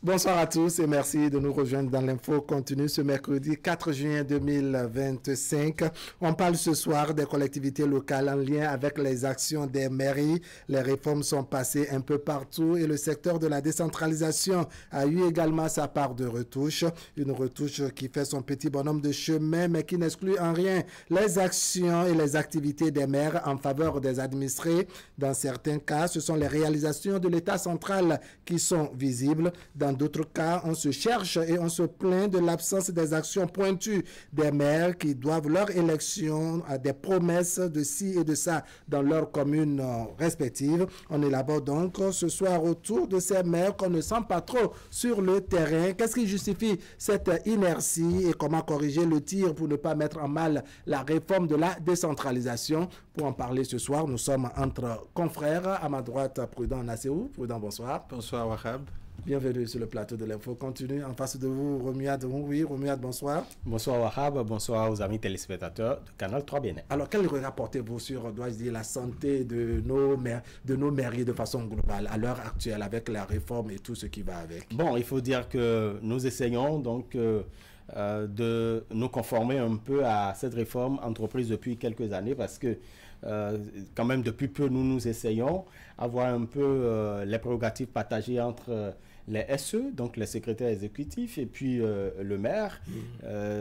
Bonsoir à tous et merci de nous rejoindre dans l'info continue ce mercredi 4 juin 2025. On parle ce soir des collectivités locales en lien avec les actions des mairies. Les réformes sont passées un peu partout et le secteur de la décentralisation a eu également sa part de retouche. Une retouche qui fait son petit bonhomme de chemin mais qui n'exclut en rien les actions et les activités des maires en faveur des administrés. Dans certains cas, ce sont les réalisations de l'État central qui sont visibles. Dans d'autres cas, on se cherche et on se plaint de l'absence des actions pointues des maires qui doivent leur élection à des promesses de ci et de ça dans leurs communes respectives. On élabore donc ce soir autour de ces maires qu'on ne sent pas trop sur le terrain. Qu'est-ce qui justifie cette inertie et comment corriger le tir pour ne pas mettre en mal la réforme de la décentralisation? Pour en parler ce soir, nous sommes entre confrères. À ma droite, Prudent Nasséou. Prudent, bonsoir. Bonsoir, Wahab. Bienvenue sur le plateau de l'info continue. En face de vous, Romuald. Oui, Romuald, bonsoir. Bonsoir, Wahab. Bonsoir aux amis téléspectateurs de Canal 3 Bénin. Alors, quel regard portez-vous sur, dois-je dire, la santé de nos mairies de façon globale à l'heure actuelle avec la réforme et tout ce qui va avec? Bon, il faut dire que nous essayons donc de nous conformer un peu à cette réforme entreprise depuis quelques années parce que quand même depuis peu nous essayons avoir un peu les prérogatives partagées entre les SE, donc les secrétaires exécutifs, et puis le maire,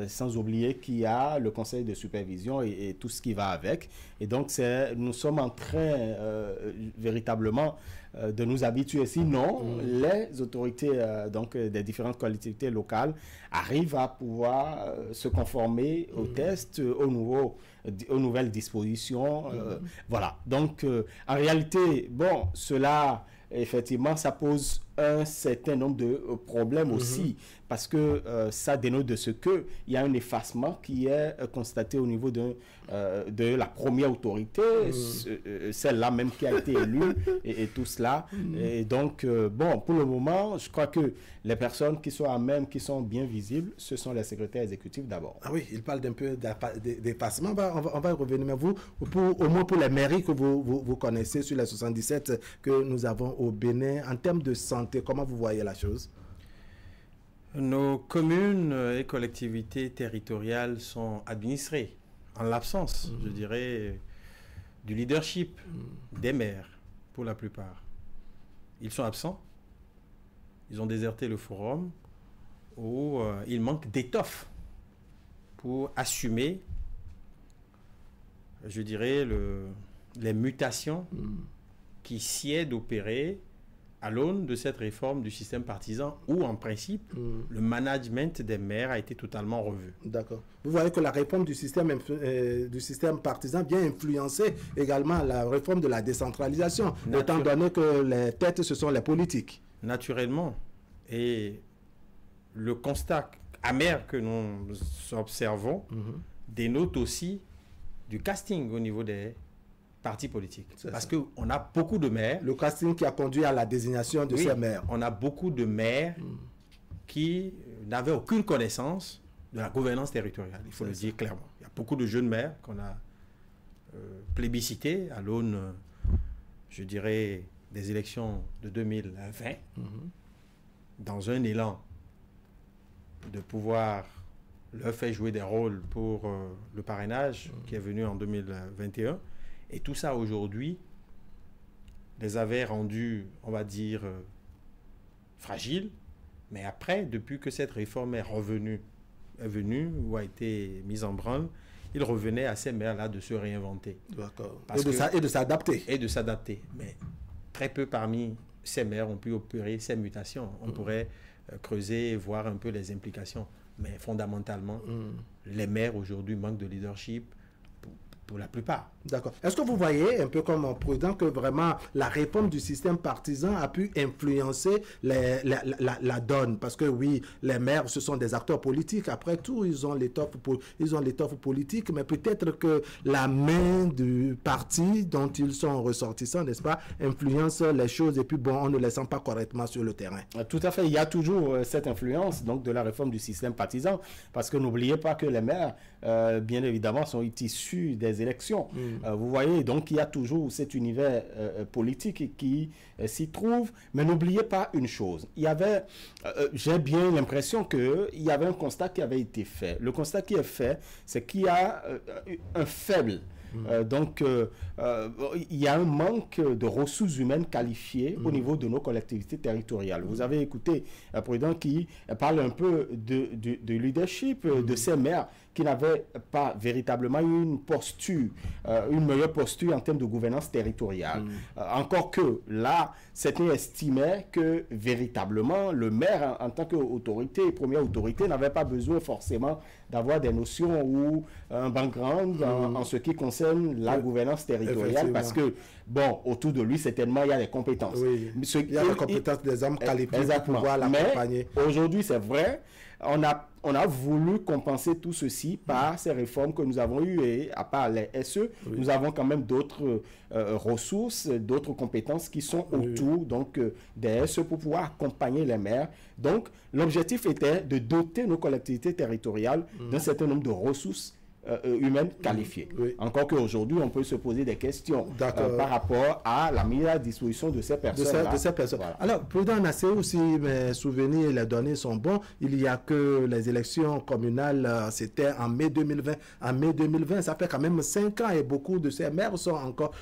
sans oublier qu'il y a le conseil de supervision et tout ce qui va avec. Et donc, nous sommes en train véritablement de nous habituer. Sinon, les autorités donc, des différentes collectivités locales arrivent à pouvoir se conformer aux tests, aux nouvelles dispositions. Voilà. Donc, en réalité, bon, cela... Effectivement, ça pose un certain nombre de problèmes aussi, parce que ça dénote de ce qu'il y a un effacement qui est constaté au niveau de la première autorité, celle-là même qui a été élue, et tout cela. Et donc, bon, pour le moment, je crois que les personnes qui sont à même, qui sont bien visibles, ce sont les secrétaires exécutifs d'abord. Ah oui, il parle d'un peu d'effacement. On va y revenir, mais vous, au moins pour les mairies que vous connaissez sur les 77 que nous avons au Bénin, en termes de santé, comment vous voyez la chose? Nos communes et collectivités territoriales sont administrées en l'absence, je dirais, du leadership des maires, pour la plupart. Ils sont absents. Ils ont déserté le forum où il manque d'étoffe pour assumer, je dirais, les mutations qui sied d'opérer à l'aune de cette réforme du système partisan où, en principe, le management des maires a été totalement revu. D'accord. Vous voyez que la réforme du système partisan vient influencer également la réforme de la décentralisation, étant donné que les têtes, ce sont les politiques. Naturellement. Et le constat amer que nous observons dénote aussi du casting au niveau des partis politiques. Parce qu'on a beaucoup de maires. Le casting qui a conduit à la désignation de ces maires. On a beaucoup de maires qui n'avaient aucune connaissance de la gouvernance territoriale. Il faut le dire clairement. Il y a beaucoup de jeunes maires qu'on a plébiscités à l'aune, je dirais, des élections de 2020, dans un élan de pouvoir leur faire jouer des rôles pour le parrainage qui est venu en 2021. Et tout ça, aujourd'hui, les avait rendus, on va dire, fragiles. Mais après, depuis que cette réforme est venue ou a été mise en branle, il revenait à ces maires-là de se réinventer. D'accord. Et de s'adapter. Et de s'adapter. Mais très peu parmi ces maires ont pu opérer ces mutations. On pourrait creuser et voir un peu les implications. Mais fondamentalement, les maires aujourd'hui manquent de leadership pour la plupart. D'accord. Est-ce que vous voyez, un peu comme Prudent, que vraiment la réforme du système partisan a pu influencer la donne? Parce que oui, les maires, ce sont des acteurs politiques. Après tout, ils ont l'étoffe politique, mais peut-être que la main du parti dont ils sont ressortissants, n'est-ce pas, influence les choses et puis bon, on ne les sent pas correctement sur le terrain. Tout à fait. Il y a toujours cette influence donc de la réforme du système partisan, parce que n'oubliez pas que les maires, bien évidemment, sont issus des des élections. Vous voyez, donc il y a toujours cet univers politique qui s'y trouve. Mais n'oubliez pas une chose. Il y avait, j'ai bien l'impression qu'il y avait un constat qui avait été fait. Le constat qui est fait, c'est qu'il y a un faible. Donc, il y a un manque de ressources humaines qualifiées au niveau de nos collectivités territoriales. Vous avez écouté un président qui parle un peu de leadership de ces maires qui n'avaient pas véritablement une posture, une meilleure posture en termes de gouvernance territoriale. Encore que là, certains estimaient que véritablement le maire en tant qu'autorité, première autorité, n'avait pas besoin forcément d'avoir des notions ou un background en ce qui concerne la gouvernance territoriale, parce que, bon, autour de lui, certainement, il y a des compétences. Oui, il y a des compétences des hommes qualifiés pour pouvoir l'accompagner. Mais aujourd'hui, c'est vrai, on a voulu compenser tout ceci par ces réformes que nous avons eues, et à part les SE, nous avons quand même d'autres ressources, d'autres compétences qui sont autour donc, des SE pour pouvoir accompagner les maires. Donc, l'objectif était de doter nos collectivités territoriales d'un certain nombre de ressources humaines qualifiées. Encore qu'aujourd'hui, on peut se poser des questions par rapport à la mise à disposition de ces personnes. Voilà. Alors, Président Nassé, si mes souvenirs et les données sont bons, il n'y a que les élections communales, c'était en mai 2020. En mai 2020, ça fait quand même 5 ans et beaucoup de ces maires sont encore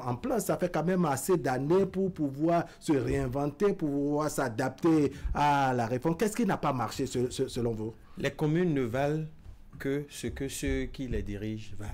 en place. Ça fait quand même assez d'années pour pouvoir se réinventer, pour pouvoir s'adapter à la réforme. Qu'est-ce qui n'a pas marché selon vous? Les communes ne valent que ce que ceux qui les dirigent valent.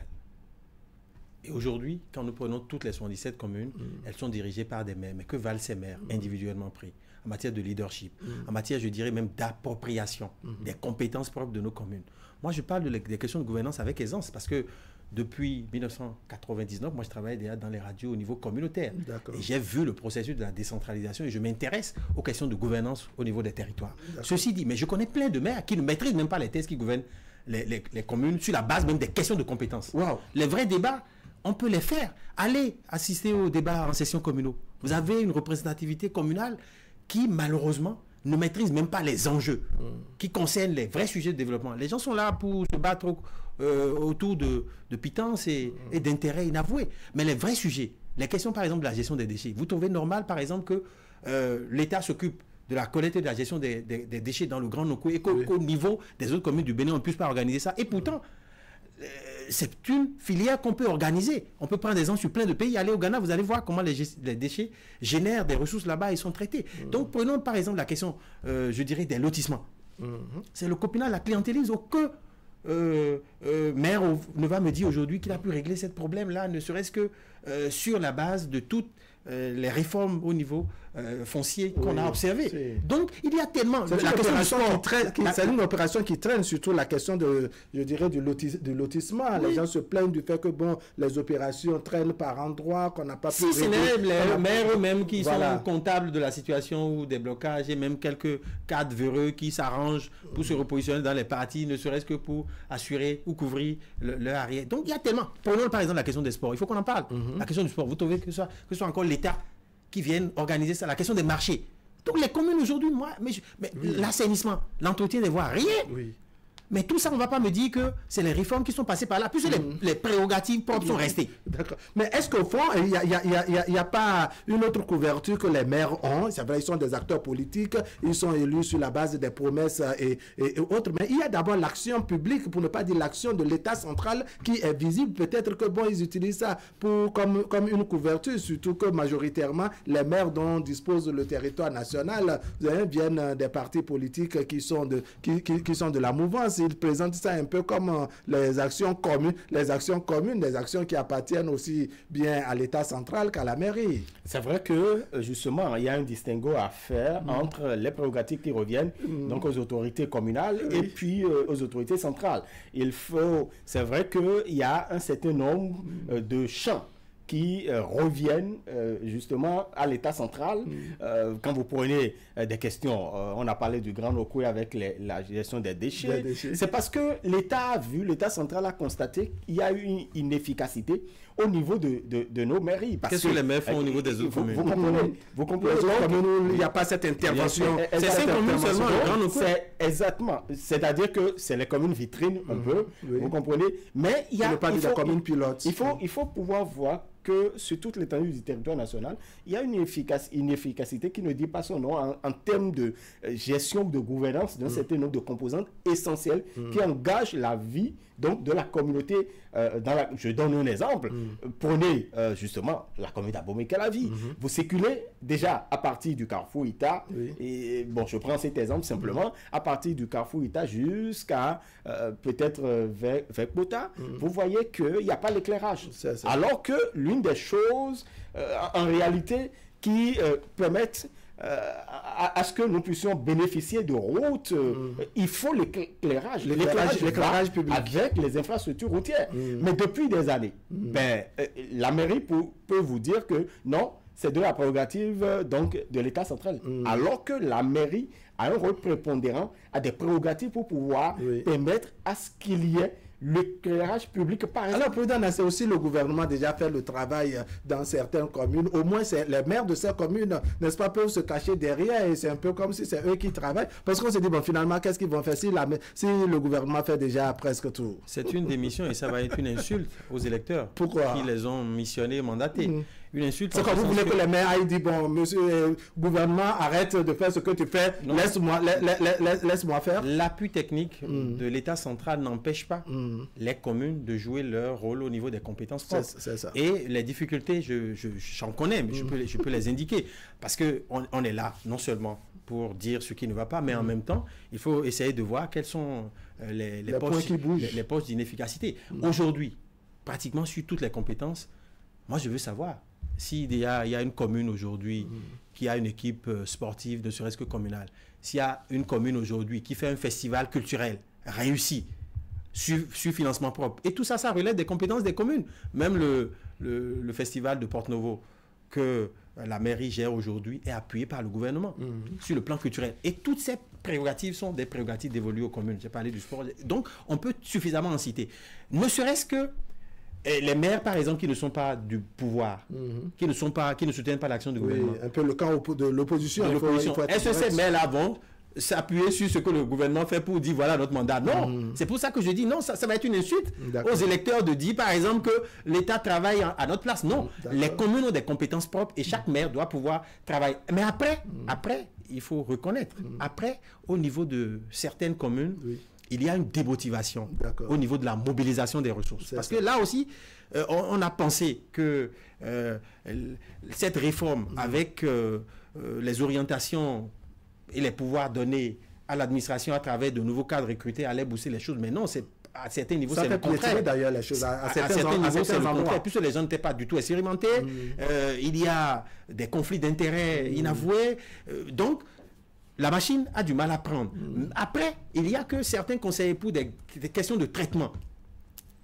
Et aujourd'hui, quand nous prenons toutes les 77 communes, elles sont dirigées par des maires. Mais que valent ces maires individuellement pris en matière de leadership, en matière, je dirais même d'appropriation des compétences propres de nos communes? Moi, je parle des questions de gouvernance avec aisance parce que depuis 1999, moi, je travaille déjà dans les radios au niveau communautaire. Et j'ai vu le processus de la décentralisation et je m'intéresse aux questions de gouvernance au niveau des territoires. Ceci dit, mais je connais plein de maires qui ne maîtrisent même pas les thèses qui gouvernent les communes sur la base même des questions de compétences. Les vrais débats, on peut les faire. Allez assister aux débats en session communaux. Vous avez une représentativité communale qui, malheureusement, ne maîtrise même pas les enjeux qui concernent les vrais sujets de développement. Les gens sont là pour se battre autour de pitance et d'intérêts inavoués. Mais les vrais sujets, les questions par exemple de la gestion des déchets, vous trouvez normal par exemple que l'État s'occupe de la collecte et de la gestion des déchets dans le Grand Noko et qu'au niveau des autres communes du Bénin, on ne puisse pas organiser ça. Et pourtant, c'est une filière qu'on peut organiser. On peut prendre des gens sur plein de pays, aller au Ghana, vous allez voir comment les déchets génèrent des ressources là-bas et sont traités. Donc, prenons par exemple la question, je dirais, des lotissements. C'est le copinage, la clientélisme. Que maire ne va me dire aujourd'hui qu'il a pu régler ce problème-là, ne serait-ce que sur la base de toutes les réformes au niveau foncier qu'on a observé. Donc, il y a tellement... C'est une opération qui traîne, surtout la question de, je dirais, du lotissement. Les gens se plaignent du fait que, bon, les opérations traînent par endroits, qu'on n'a pas pu... Si ce n'est les maires eux-mêmes qui sont comptables de la situation ou des blocages, et même quelques cadres véreux qui s'arrangent pour se repositionner dans les partis, ne serait-ce que pour assurer ou couvrir leur arrière. Donc, il y a tellement... Prenons par exemple la question des sports. Il faut qu'on en parle. La question du sport. Vous trouvez que ce soit encore l'État qui viennent organiser ça, la question des marchés. Donc les communes aujourd'hui, l'assainissement, l'entretien des voies, rien. Mais tout ça, on ne va pas me dire que c'est les réformes qui sont passées par là, puisque les prérogatives propres sont restées. D'accord. Mais est-ce qu'au fond, il n'y a pas une autre couverture que les maires ont? C'est vrai, ils sont des acteurs politiques, ils sont élus sur la base des promesses et autres. Mais il y a d'abord l'action publique, pour ne pas dire l'action de l'État central, qui est visible. Peut-être que, bon, ils utilisent ça comme une couverture, surtout que majoritairement, les maires dont dispose le territoire national viennent des partis politiques qui sont de la mouvance. Ils présentent ça un peu comme les actions communes, des actions qui appartiennent aussi bien à l'État central qu'à la mairie. C'est vrai que, justement, il y a un distinguo à faire entre les prérogatives qui reviennent donc aux autorités communales et puis aux autorités centrales. C'est vrai qu'il y a un certain nombre de champs qui reviennent justement à l'État central. Quand vous prenez des questions, on a parlé du Grand Okoué avec la gestion des déchets. C'est parce que l'État central a constaté qu'il y a eu une inefficacité au niveau de nos mairies. Qu'est-ce que les maires font au niveau des autres communes? Vous comprenez il n'y a pas cette intervention. C'est 5 communes seulement, le Grand Okoué. Exactement. C'est-à-dire que c'est les communes vitrines un peu, vous comprenez. Mais il y a... pas de la commune pilote. Il faut pouvoir voir que sur toute l'étendue du territoire national, il y a une efficacité qui ne dit pas son nom en termes de gestion, de gouvernance d'un certain nombre de composantes essentielles qui engagent la vie donc, de la communauté. Je donne un exemple. Prenez justement la commune d'Abomey-Calavi. Vous circulez déjà à partir du carrefour Ita. Et bon, je prends cet exemple simplement. À partir du carrefour Ita jusqu'à peut-être vers Kota, vous voyez qu'il n'y a pas l'éclairage. Alors que l'une des choses en réalité qui permettent à ce que nous puissions bénéficier de routes, il faut l'éclairage public avec les infrastructures routières. Mais depuis des années, la mairie peut vous dire que non, c'est de la prérogative donc, de l'État central. Alors que la mairie a un rôle prépondérant, a des prérogatives pour pouvoir permettre à ce qu'il y ait l'éclairage public, par exemple. Alors, Président, c'est aussi le gouvernement déjà fait le travail dans certaines communes. Au moins, les maires de ces communes, n'est-ce pas, peuvent se cacher derrière et c'est un peu comme si c'est eux qui travaillent. Parce qu'on se dit, bon, finalement, qu'est-ce qu'ils vont faire si le gouvernement fait déjà presque tout? C'est une démission et ça va être une insulte aux électeurs. Pourquoi? Qui les ont missionnés, mandatés. Une insulte. C'est comme vous voulez que les maires aillent dire, bon, monsieur, gouvernement, arrête de faire ce que tu fais, laisse-moi faire. L'appui technique de l'État central n'empêche pas les communes de jouer leur rôle au niveau des compétences propres. C'est ça. Et les difficultés, j'en connais, mais je peux les indiquer. Parce qu'on est là, non seulement pour dire ce qui ne va pas, mais en même temps, il faut essayer de voir quels sont les postes d'inefficacité. Aujourd'hui, pratiquement sur toutes les compétences, moi je veux savoir s'il y a une commune aujourd'hui qui a une équipe sportive, ne serait-ce que communale, s'il y a une commune aujourd'hui qui fait un festival culturel réussi, sur financement propre, et tout ça, ça relève des compétences des communes. Même le festival de Porte-Novo que la mairie gère aujourd'hui est appuyé par le gouvernement sur le plan culturel. Et toutes ces prérogatives sont des prérogatives dévolues aux communes. J'ai parlé du sport. Donc, on peut suffisamment en citer. Ne serait-ce que les maires, par exemple, qui ne sont pas du pouvoir, qui ne soutiennent pas l'action du gouvernement. Un peu le camp de l'opposition. Est-ce que ces maires-là vont s'appuyer sur ce que le gouvernement fait pour dire voilà notre mandat? Non. C'est pour ça que je dis non, ça va être une insulte aux électeurs de dire, par exemple, que l'État travaille à notre place. Non. Les communes ont des compétences propres et chaque maire doit pouvoir travailler. Mais après, il faut reconnaître. Après, au niveau de certaines communes, il y a une démotivation au niveau de la mobilisation des ressources. Parce que là aussi, on a pensé que cette réforme, avec les orientations et les pouvoirs donnés à l'administration à travers de nouveaux cadres recrutés, allait booster les choses. Mais non, à certains niveaux, c'est le contraire. D'ailleurs, les choses. À certains niveaux, c'est le contraire. Puisque les gens n'étaient pas du tout expérimentés, il y a des conflits d'intérêts inavoués. Donc, la machine a du mal à prendre. Après, il y a que certains conseillers pour des questions de traitement.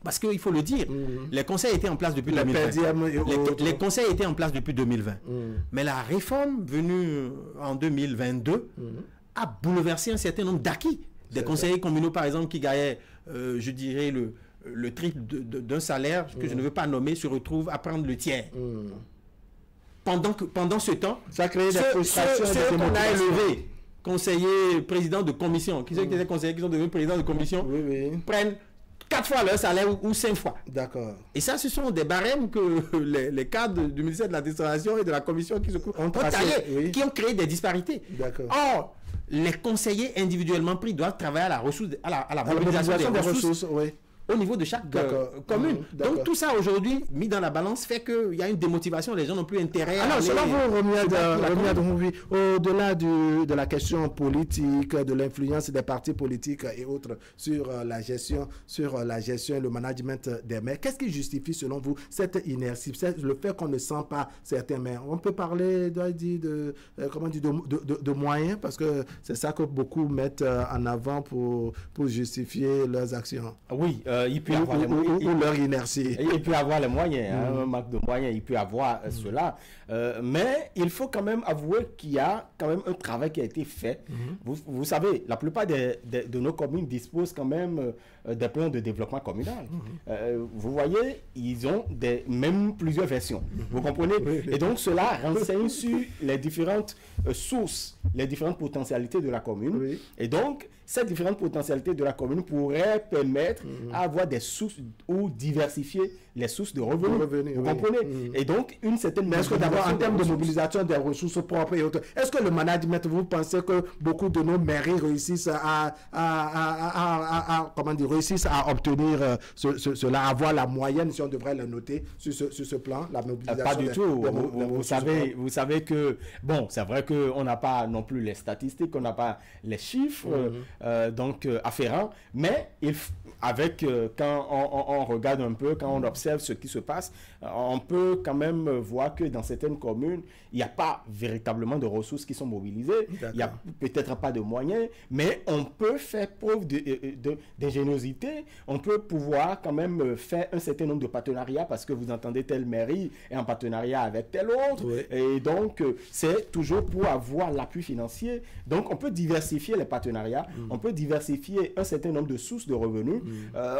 Parce qu'il faut le dire, les conseils étaient en place depuis 2020. Les conseils étaient en place depuis 2020. Mais la réforme venue en 2022 a bouleversé un certain nombre d'acquis. Des conseillers communaux, par exemple, qui gagnaient, je dirais, le triple d'un salaire que je ne veux pas nommer, se retrouvent à prendre le tiers. Pendant ce temps, ça a créé des frustrations. Ceux qu'on a élevés, conseillers, présidents de commission, qui étaient conseillers qui sont devenus présidents de commission, prennent 4 fois leur salaire ou 5 fois. D'accord. Et ça, ce sont des barèmes que les cadres du ministère de l'administration et de la commission qui se ont taillé, qui ont créé des disparités. Or, les conseillers individuellement pris doivent travailler à la mobilisation des ressources. Au niveau de chaque commune. Donc tout ça aujourd'hui, mis dans la balance, fait qu'il y a une démotivation, les gens n'ont plus intérêt à... Alors, selon vous, au-delà de la question politique, de l'influence des partis politiques et autres sur la gestion, le management des maires, qu'est-ce qui justifie selon vous cette inertie, le fait qu'on ne sent pas certains maires? On peut parler de moyens, parce que c'est ça que beaucoup mettent en avant pour justifier leurs actions. Oui, il peut avoir ou leur inertie. Il peut avoir les moyens, un manque de moyens, il peut avoir cela. Mais il faut quand même avouer qu'il y a quand même un travail qui a été fait. Vous savez, la plupart de nos communes disposent quand même des plans de développement communal. Vous voyez, ils ont même plusieurs versions. Vous comprenez? Et donc, cela renseigne sur les différentes sources, les différentes potentialités de la commune. Et donc, ces différentes potentialités de la commune pourraient permettre à avoir des sources ou diversifier les sources de revenus. Vous comprenez? Et donc, une certaine... Mais est-ce que d'abord, en termes de mobilisation des ressources propres et autres, est-ce que le management, vous pensez que beaucoup de nos mairies réussissent comment dire, réussissent à obtenir cela, à avoir la moyenne, si on devrait le noter, sur ce plan, la mobilisation? Pas du tout. Vous savez que, bon, c'est vrai qu'on n'a pas non plus les statistiques, on n'a pas les chiffres afférents, mais quand on regarde un peu, quand on observe ce qui se passe, on peut quand même voir que dans certaines communes, il n'y a pas véritablement de ressources qui sont mobilisées, il n'y a peut-être pas de moyens, mais on peut faire preuve d'ingéniosité, on peut pouvoir quand même faire un certain nombre de partenariats parce que vous entendez telle mairie est en partenariat avec telle autre, et donc c'est toujours pour avoir l'appui financier. Donc on peut diversifier les partenariats, on peut diversifier un certain nombre de sources de revenus,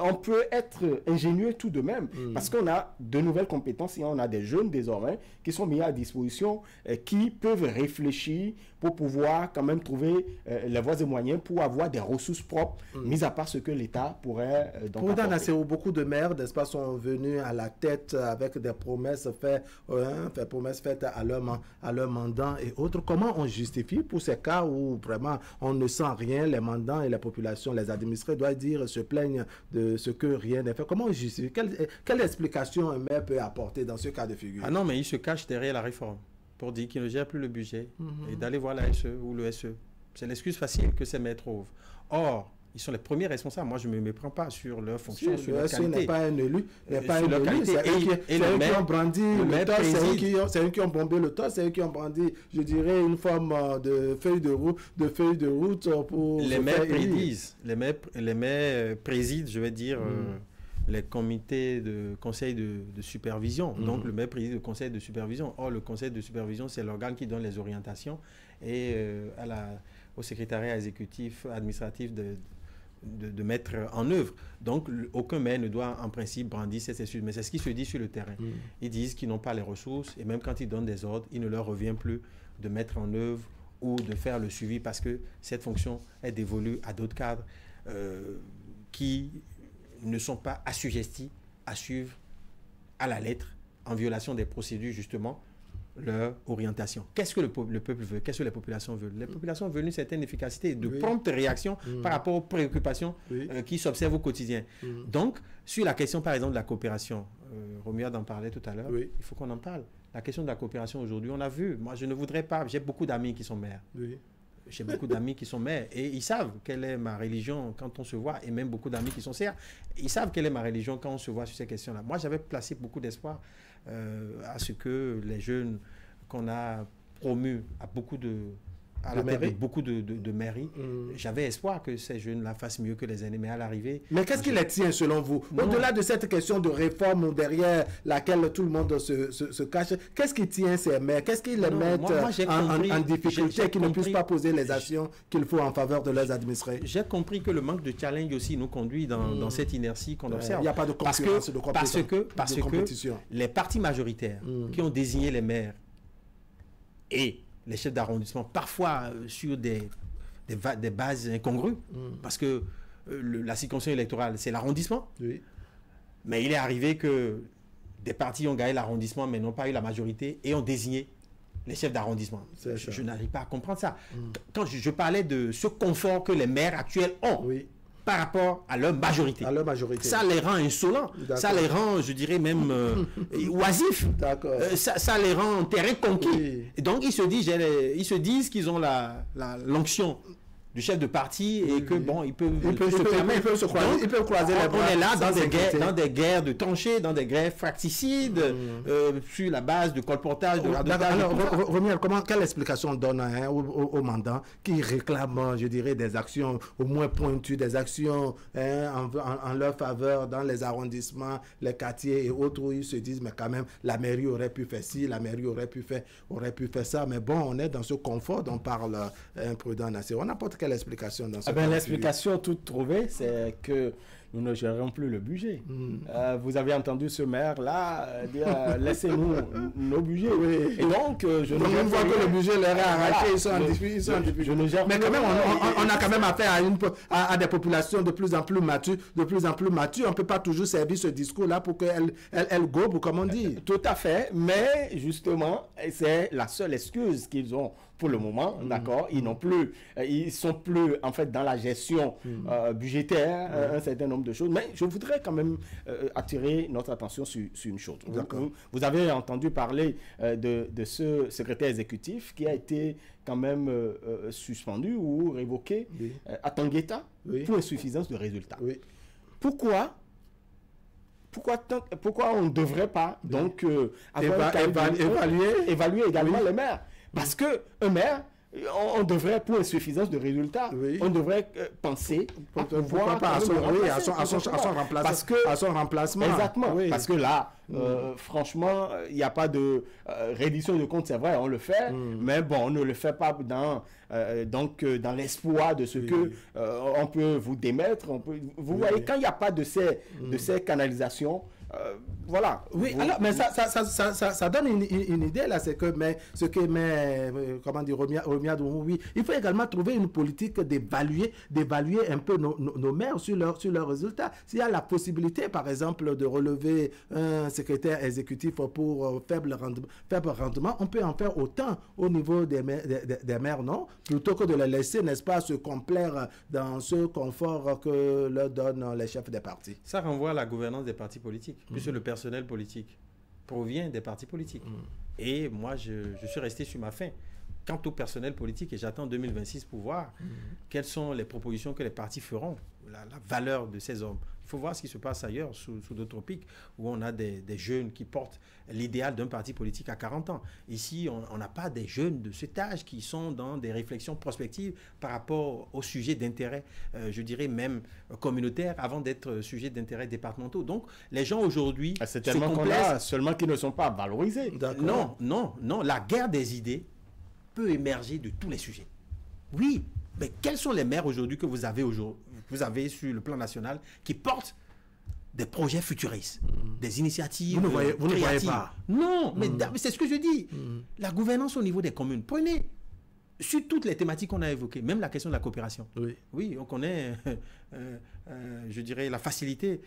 on peut être ingénieux tout de même, parce qu'on a de nouvelles compétences et on a des jeunes désormais qui sont mis à disposition, qui peuvent réfléchir pour pouvoir quand même trouver les voies et moyens pour avoir des ressources propres, mis à part ce que l'État pourrait donc apporter. Beaucoup de maires, n'est-ce pas, sont venus à la tête avec des promesses faites à leur mandant et autres. Comment on justifie pour ces cas où vraiment on ne sent rien, les mandants et les populations, les administrés doivent se plaignent de ce que rien n'est fait? Comment on justifie? Quelle explication un maire peut apporter dans ce cas de figure? Ah non, mais il se cache derrière la réforme pour dire qu'il ne gère plus le budget et d'aller voir la SE ou le SE. C'est l'excuse facile que ces maires trouvent. Or, ils sont les premiers responsables. Moi, je ne me méprends pas sur leur fonction, sur leur qualité. Le SE n'est pas un élu. C'est eux qui ont brandi le torse, c'est eux qui ont bombé le torse, c'est eux qui ont brandi, je dirais, une forme de feuille de route pour les maires prédisent. Les maires président, je vais dire, les comités de conseil de supervision. Donc, le maire préside le conseil de supervision. Or, le conseil de supervision, c'est l'organe qui donne les orientations et au secrétariat exécutif, administratif de mettre en œuvre. Donc, aucun maire ne doit en principe brandir ces excuses. Mais c'est ce qui se dit sur le terrain. Ils disent qu'ils n'ont pas les ressources et même quand ils donnent des ordres, il ne leur revient plus de mettre en œuvre ou de faire le suivi parce que cette fonction est dévolue à d'autres cadres qui ne sont pas assujettis à suivre à la lettre, en violation des procédures, justement, leur orientation. Qu'est-ce que le peuple veut? Qu'est-ce que les populations veulent? Les populations veulent une certaine efficacité, de prompte réaction par rapport aux préoccupations qui s'observent au quotidien. Donc, sur la question, par exemple, de la coopération, Romuald en parlait tout à l'heure, il faut qu'on en parle. La question de la coopération aujourd'hui, on a vu, moi je ne voudrais pas, j'ai beaucoup d'amis qui sont maires. J'ai beaucoup d'amis qui sont maires et ils savent quelle est ma religion quand on se voit, et même beaucoup d'amis qui sont serfs, ils savent quelle est ma religion quand on se voit sur ces questions-là. Moi, j'avais placé beaucoup d'espoir à ce que les jeunes qu'on a promus à la tête de beaucoup de mairies, j'avais espoir que ces jeunes-là fassent mieux que les aînés, mais à l'arrivée... Mais qu'est-ce qui les tient selon vous? Au-delà de cette question de réforme derrière laquelle tout le monde se cache, qu'est-ce qui tient ces maires? Qu'est-ce qui les met en difficulté, qui ne puissent pas poser les actions qu'il faut en faveur de leurs administrés? J'ai compris que le manque de challenge aussi nous conduit dans cette inertie qu'on observe. Il n'y a pas de concurrence, parce que les partis majoritaires qui ont désigné les maires et les chefs d'arrondissement, parfois sur des bases incongrues, parce que la circonscription électorale, c'est l'arrondissement. Mais il est arrivé que des partis ont gagné l'arrondissement, mais n'ont pas eu la majorité, et ont désigné les chefs d'arrondissement. Je n'arrive pas à comprendre ça. Quand je parlais de ce confort que les maires actuels ont, par rapport à leur majorité. Ça les rend insolents. Ça les rend, je dirais même, oisifs. Ça les rend terrain conquis. Et donc, ils se disent qu'ils ont l'onction chef de parti et que bon, ils peuvent croiser les bras. On est là dans des guerres de tranchées, dans des guerres fracticides, sur la base de colportage, de radotage. Alors, Romiel, quelle explication on donne aux mandants qui réclament, je dirais, des actions au moins pointues, des actions en leur faveur dans les arrondissements, les quartiers et autres, où ils se disent, mais quand même, la mairie aurait pu faire ci, la mairie aurait pu faire ça, mais bon, on est dans ce confort dont parle Imprudent Nassir. On n'importe quelle explication dans ce cas. L'explication toute trouvée, c'est que nous ne gérons plus le budget. Vous avez entendu ce maire-là dire laissez-nous nos budgets. Oui. Et donc, une fois que le budget leur est arraché, ils sont en difficulté. Mais quand même, on a quand même affaire à des populations de plus en plus matures. On ne peut pas toujours servir ce discours-là pour qu'elles gobent, comme on dit. Tout à fait. Mais justement, c'est la seule excuse qu'ils ont pour le moment, d'accord. Ils sont plus en fait dans la gestion budgétaire, un certain nombre de choses. Mais je voudrais quand même attirer notre attention sur une chose. Vous avez entendu parler de ce secrétaire exécutif qui a été quand même suspendu ou révoqué à Tangueta pour insuffisance de résultats. Oui. Pourquoi on ne devrait pas donc évaluer également les maires? Parce qu'un maire, on devrait, pour insuffisance de résultats, on devrait penser à son remplacement. Exactement. Parce que là, franchement, il n'y a pas de reddition de compte, c'est vrai, on le fait, mais bon, on ne le fait pas dans l'espoir de ce que on peut vous démettre. Vous voyez, quand il n'y a pas de ces canalisations, voilà. Oui, alors, mais ça donne une idée là, c'est que il faut également trouver une politique d'évaluer un peu nos maires sur leurs résultats. S'il y a la possibilité, par exemple, de relever un secrétaire exécutif pour faible rendement, on peut en faire autant au niveau des maires, non? Plutôt que de les laisser, n'est-ce pas, se complaire dans ce confort que leur donnent les chefs des partis. Ça renvoie à la gouvernance des partis politiques. Puisque le personnel politique provient des partis politiques. Et moi, je suis resté sur ma faim. Quant au personnel politique, et j'attends 2026 pour voir quelles sont les propositions que les partis feront, la valeur de ces hommes. Il faut voir ce qui se passe ailleurs, sous d'autres tropiques, où on a des jeunes qui portent l'idéal d'un parti politique à 40 ans. Ici, on n'a pas des jeunes de cet âge qui sont dans des réflexions prospectives par rapport aux sujets d'intérêt, je dirais même communautaires, avant d'être sujets d'intérêt départementaux. Donc, les gens aujourd'hui c'est tellement qu'on a, seulement qu'ils ne sont pas valorisés. Non. La guerre des idées peut émerger de tous les sujets. Oui, mais quels sont les maires aujourd'hui que vous avez sur le plan national qui portent des projets futuristes, des initiatives vous ne voyez pas. Non, mais c'est ce que je dis. La gouvernance au niveau des communes. Prenez sur toutes les thématiques qu'on a évoquées, même la question de la coopération. Oui, on connaît, je dirais, la facilité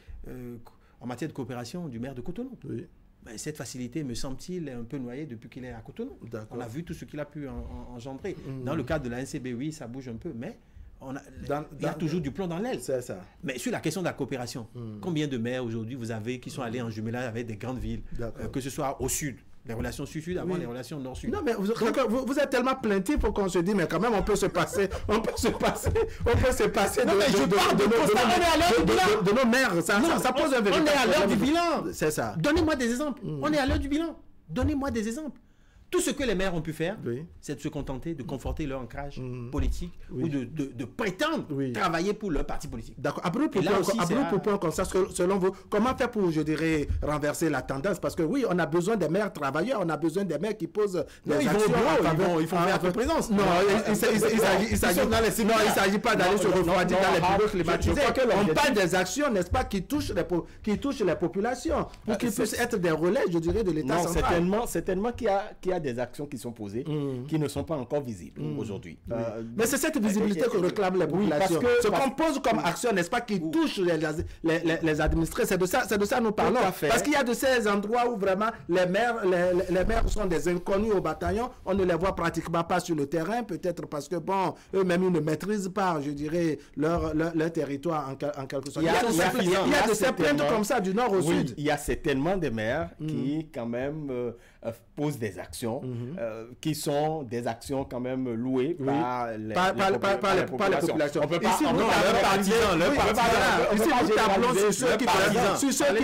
en matière de coopération du maire de Cotonou. Oui. Ben, cette facilité, me semble-t-il, est un peu noyée depuis qu'il est à Cotonou. On a vu tout ce qu'il a pu engendrer. Dans le cadre de la NCB, oui, ça bouge un peu, mais il y a toujours du plomb dans l'aile. C'est ça. Mais sur la question de la coopération, combien de maires aujourd'hui vous avez qui sont allés en jumelage avec des grandes villes, que ce soit au sud, les relations sud-sud avant les relations nord-sud. Non, mais vous êtes tellement plaintif pour qu'on se dise, mais quand même, on peut se passer de nos maires. Ça pose un véritable problème. On est à l'heure du bilan. C'est ça. Donnez-moi des exemples. On est à l'heure du bilan. Donnez-moi des exemples. Tout ce que les maires ont pu faire, c'est de se contenter de conforter leur ancrage politique ou de prétendre travailler pour leur parti politique. D'accord. Après, comme ça, selon vous, comment faire pour, je dirais, renverser la tendance? Parce que oui, on a besoin des maires travailleurs, on a besoin des maires qui posent des actions. Ils font faire de présence. Non, il ne s'agit pas d'aller se refroidir dans les bureaux climatisés. On parle des actions, n'est-ce pas, qui touchent les populations, pour qu'ils puissent être des relais, je dirais, de l'État central. Certainement qu'il y a des actions qui sont posées qui ne sont pas encore visibles aujourd'hui. Mais c'est cette visibilité que réclament les populations. Ce qu'on pose comme action, n'est-ce pas, qui touche les administrés, c'est de ça nous parlons. Parce qu'il y a de ces endroits où vraiment les maires sont des inconnus au bataillon, on ne les voit pratiquement pas sur le terrain, peut-être parce que bon, eux-mêmes ils ne maîtrisent pas, je dirais, leur territoire en quelque sorte. Il y a de ces plaintes comme ça du nord au sud. Il y a certainement des maires qui quand même posent des actions actions qui sont des actions quand même louées par les populations. On peut pas... Ici, nous tablons sur ceux qui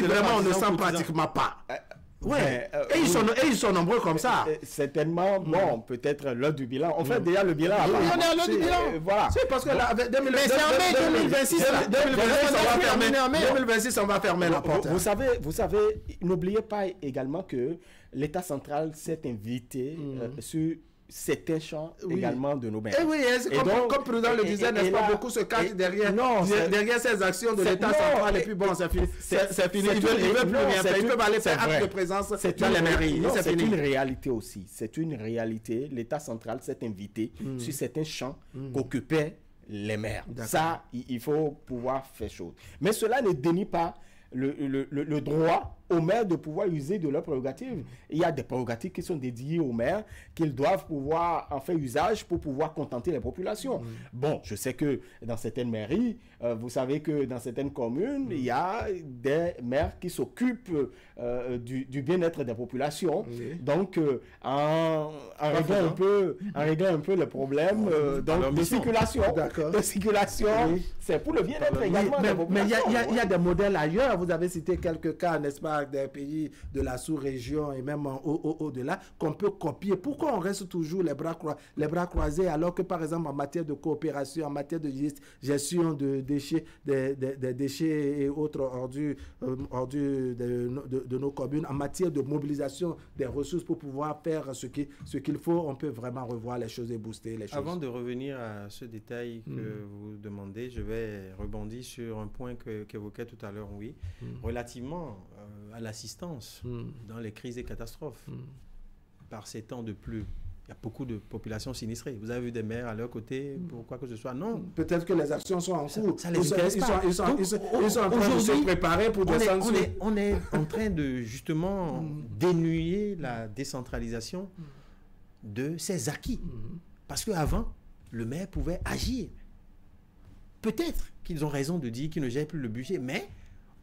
vraiment ne sont pratiquement pas. Ouais. Et ils sont nombreux comme ça. Certainement, bon, peut-être l'heure du bilan. On fait déjà le bilan. On est à l'heure du bilan. Voilà. C'est parce que là, 2026, on va fermer la porte. Vous savez, n'oubliez pas également que l'État central s'est invité sur certains champs également de nos maires. Et oui, comme Prudent le disait, n'est-ce pas, beaucoup se cachent derrière ces actions de l'État central et puis bon, c'est fini. Ils veulent plus rien faire. Ils peuvent aller faire acte de présence dans les mairies. C'est une réalité aussi. C'est une réalité. L'État central s'est invité sur certains champs qu'occupaient les maires. Ça, il faut pouvoir faire chose. Mais cela ne dénie pas le droit aux maires de pouvoir user de leurs prérogatives. Il y a des prérogatives qui sont dédiées aux maires qu'ils doivent pouvoir en faire usage pour pouvoir contenter les populations. Bon, je sais que dans certaines mairies, vous savez que dans certaines communes, il y a des maires qui s'occupent du bien-être des populations. Donc, en réglant un peu le problème de circulation. C'est pour le bien-être également des populations. Mais il y a des modèles ailleurs. Vous avez cité quelques cas, n'est-ce pas, des pays de la sous-région et même au-delà, qu'on peut copier. Pourquoi on reste toujours les bras croisés alors que, par exemple, en matière de coopération, en matière de gestion de déchets, des déchets et autres ordures de nos communes, en matière de mobilisation des ressources pour pouvoir faire ce qu'il faut, on peut vraiment revoir les choses et booster les choses. Avant de revenir à ce détail que vous demandez, je vais rebondir sur un point qu'évoquait tout à l'heure, relativement à l'assistance dans les crises et catastrophes. Par ces temps de pluie, il y a beaucoup de populations sinistrées. Vous avez vu des maires à leur côté pour quoi que ce soit? Non. Peut-être que les actions sont en cours. Ça les intéresse pas. Ils sont en train de se préparer pour descendre. On est en train de justement dénuer la décentralisation de ses acquis. Parce qu'avant, le maire pouvait agir. Peut-être qu'ils ont raison de dire qu'ils ne gèrent plus le budget, mais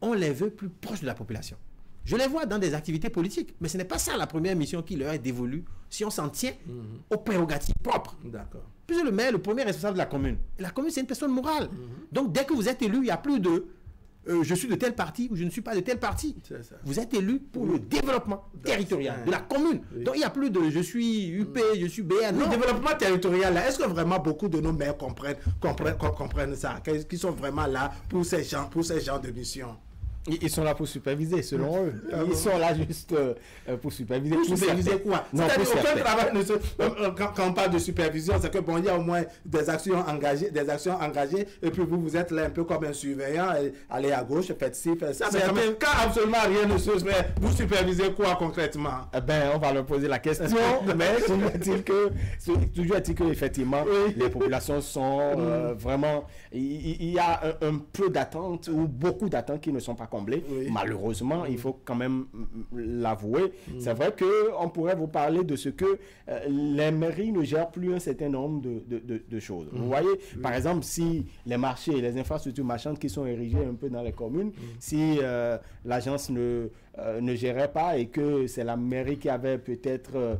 on les veut plus proches de la population. Je les vois dans des activités politiques, mais ce n'est pas ça la première mission qui leur est dévolue si on s'en tient aux prérogatives propres. D'accord. Puisque le maire est le premier responsable de la commune. Et la commune, c'est une personne morale. Donc, dès que vous êtes élu, il n'y a plus de je suis de tel parti ou je ne suis pas de tel parti. Vous êtes élu pour le développement territorial de la commune. Donc, il n'y a plus de je suis UP, je suis BN. Le développement territorial, est-ce que vraiment beaucoup de nos maires comprennent ça, qu'ils sont vraiment là pour ces genres de missions? Ils sont là pour superviser, selon eux. Ils sont là juste pour superviser. Pour superviser quoi? C'est-à-dire aucun travail quand on parle de supervision, c'est que bon, il y a au moins des actions engagées, et puis vous êtes là un peu comme un surveillant, allez à gauche, faites ci, faites ça. Mais quand absolument rien ne se fait, vous supervisez quoi concrètement? Eh ben, on va leur poser la question, mais toujours est-il que effectivement, les populations sont vraiment... Il y a un peu d'attentes ou beaucoup d'attentes qui ne sont pas comblées. Malheureusement, il faut quand même l'avouer. C'est vrai qu'on pourrait vous parler de ce que les mairies ne gèrent plus un certain nombre de choses. Vous voyez, par exemple, si les marchés et les infrastructures marchandes qui sont érigées un peu dans les communes, si l'agence ne gérait pas et que c'est la mairie qui avait peut-être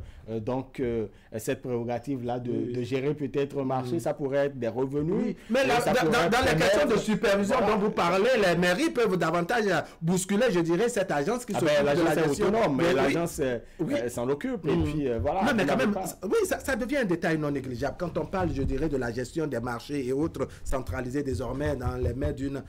cette prérogative-là de gérer peut-être un marché, ça pourrait être des revenus. Mais dans les questions de supervision dont vous parlez, les mairies peuvent davantage bousculer, je dirais, cette agence qui s'occupe de la gestion. Autonome, mais l'agence s'en occupe. Et puis voilà. Non, mais quand même, ça devient un détail non négligeable. Quand on parle, je dirais, de la gestion des marchés et autres centralisés désormais dans les mains d'une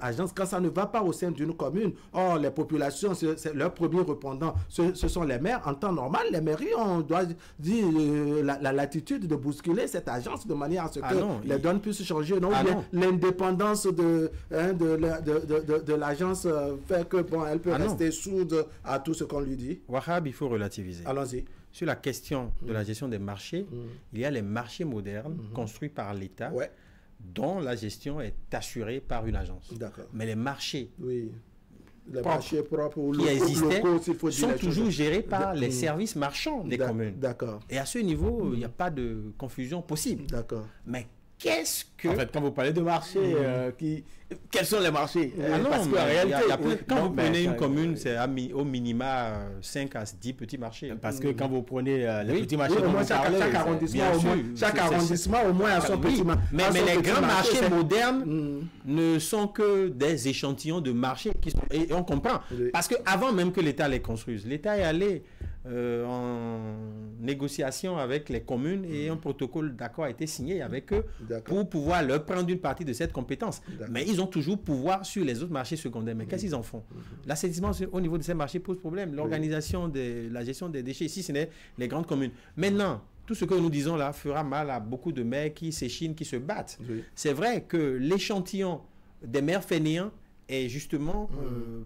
agence, quand ça ne va pas au sein d'une commune, les populations, c'est leur premier répondant, ce sont les maires. En temps normal, les mairies, on doit dire la latitude de bousculer cette agence de manière à ce que les donnes puissent changer. Non, l'indépendance de l'agence fait que elle peut rester sourde à tout ce qu'on lui dit. Wahab, il faut relativiser. Allons-y. Sur la question de la gestion des marchés, il y a les marchés modernes construits par l'État, dont la gestion est assurée par une agence. Mais les marchés les marchés propres ou qui existaient sont toujours gérés par les services marchands des communes. D'accord. Et à ce niveau, il n'y a pas de confusion possible. D'accord. Mais qu'est-ce que... En fait, quand vous parlez de marché, quels sont les marchés? Non, parce qu'en réalité, quand vous prenez une commune, c'est au minima 5 à 10 petits marchés. Parce que quand vous prenez les petits marchés, au moins chaque arrondissement, au moins, a son petit marché. Mais les grands marchés modernes ne sont que des échantillons de marchés. Et on comprend. Parce qu'avant même que l'État les construise, l'État est allé en négociation avec les communes et un protocole d'accord a été signé avec eux pour pouvoir leur prendre une partie de cette compétence. Mais ils ont toujours pouvoir sur les autres marchés secondaires. Mais qu'est-ce qu'ils en font? L'assainissement au niveau de ces marchés pose problème. L'organisation de la gestion des déchets, ici, ce n'est les grandes communes. Maintenant, tout ce que nous disons là fera mal à beaucoup de maires qui s'échinent, qui se battent. C'est vrai que l'échantillon des maires fainéants est justement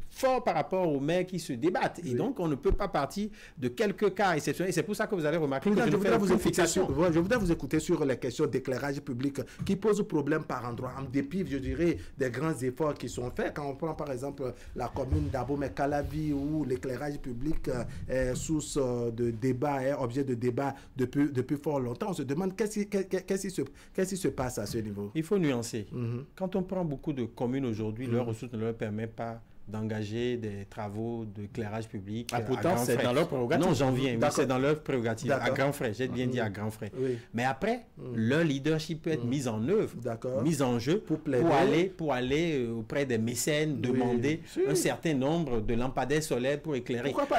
fort par rapport aux maires qui se débattent. Et donc, on ne peut pas partir de quelques cas exceptionnels. Et c'est pour ça que vous allez remarquer que je voudrais vous écouter sur les questions d'éclairage public qui posent problème par endroit, en dépit, je dirais, des grands efforts qui sont faits. Quand on prend, par exemple, la commune d'Abomey-Calavi, où l'éclairage public est source de débat, est objet de débat depuis fort longtemps, on se demande qu'est-ce qui se passe à ce niveau. Il faut nuancer. Quand on prend beaucoup de communes aujourd'hui, leurs ressources ne leur permet pas d'engager des travaux d'éclairage public. Pourtant, c'est dans leur prérogative. Non, j'en viens. Oui, c'est dans leur prérogative. À grands frais. J'ai bien dit à grands frais. Mais après, leur leadership peut être mis en œuvre, mis en jeu pour aller auprès des mécènes, demander un certain nombre de lampadaires solaires pour éclairer. Pourquoi pas?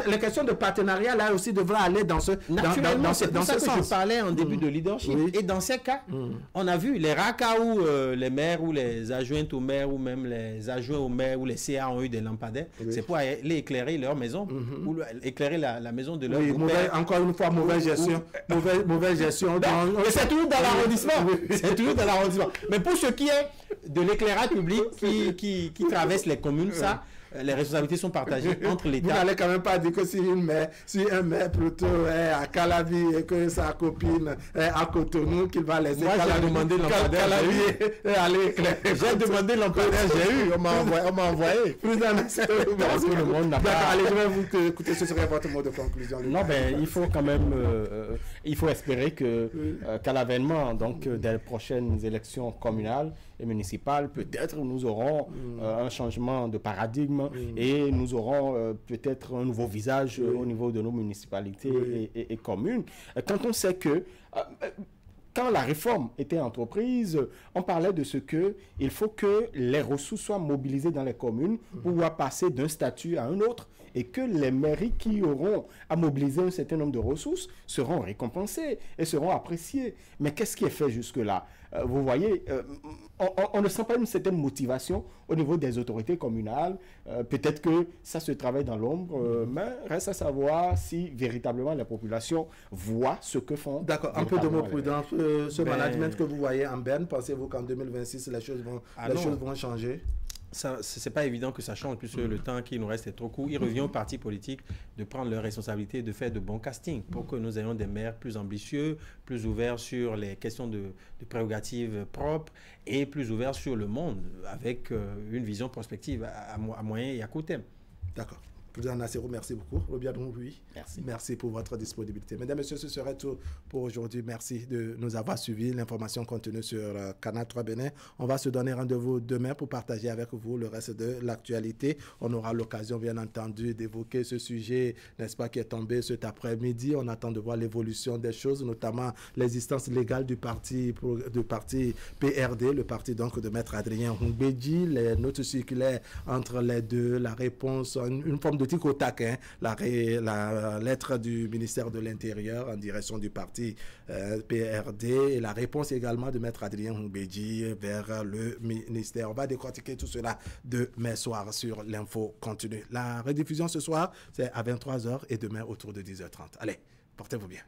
Les questions de partenariat, là aussi, devraient aller dans ce sens. Je parlais en début de leadership. Et dans ces cas, on a vu les rares cas où les maires ou les adjointes au maire ou même les adjoints au maire où les CA ont eu des lampadaires, c'est pour aller éclairer leur maison ou éclairer la maison de leur encore une fois, mauvaise gestion. Mauvaise gestion. Mais c'est toujours dans l'arrondissement. C'est toujours dans l'arrondissement. Mais pour ce qui est de l'éclairage public qui traverse les communes, ça, les responsabilités sont partagées entre l'État. Vous n'allez quand même pas dire que si un maire plutôt est à Calavi et que sa copine est à Cotonou, qu'il va laisser Calavi aller éclairer. J'ai demandé lampadaire, j'ai eu, on m'a envoyé. Allez, je vais vous écouter, ce serait votre mot de conclusion. Non, ben, il faut quand même, il faut espérer que qu'à l'avènement des prochaines élections communales et municipales, peut-être nous aurons un changement de paradigme et nous aurons peut-être un nouveau visage au niveau de nos municipalités et communes. Quand on sait que quand la réforme était entreprise, on parlait de ce que il faut que les ressources soient mobilisées dans les communes pour pouvoir passer d'un statut à un autre et que les mairies qui auront à mobiliser un certain nombre de ressources seront récompensées et seront appréciées. Mais qu'est-ce qui est fait jusque-là? Vous voyez, on ne sent pas une certaine motivation au niveau des autorités communales. Peut-être que ça se travaille dans l'ombre, mais reste à savoir si véritablement la population voit ce que font. D'accord, un peu de mot prudent. Ce management que vous voyez en berne, pensez-vous qu'en 2026, les choses vont changer? C'est pas évident que ça change, puisque le temps qui nous reste est trop court. Il revient aux partis politiques de prendre leurs responsabilités et de faire de bons castings pour que nous ayons des maires plus ambitieux, plus ouverts sur les questions de prérogatives propres et plus ouverts sur le monde, avec une vision prospective à moyen et à court terme. D'accord. Président Nassero, merci beaucoup. Merci pour votre disponibilité. Mesdames et messieurs, ce serait tout pour aujourd'hui. Merci de nous avoir suivis. L'information contenue sur Canal 3 Bénin. On va se donner rendez-vous demain pour partager avec vous le reste de l'actualité. On aura l'occasion, bien entendu, d'évoquer ce sujet, n'est-ce pas, qui est tombé cet après-midi. On attend de voir l'évolution des choses, notamment l'existence légale du parti PRD, le parti donc de Maître Adrien Houmbédji, les notes circulaires entre les deux, la réponse, une forme de tic au tac, la lettre du ministère de l'Intérieur en direction du parti PRD et la réponse également de Maître Adrien Houmbédji vers le ministère. On va décortiquer tout cela demain soir sur l'info continue. La rediffusion ce soir, c'est à 23h et demain autour de 10h30. Allez, portez-vous bien.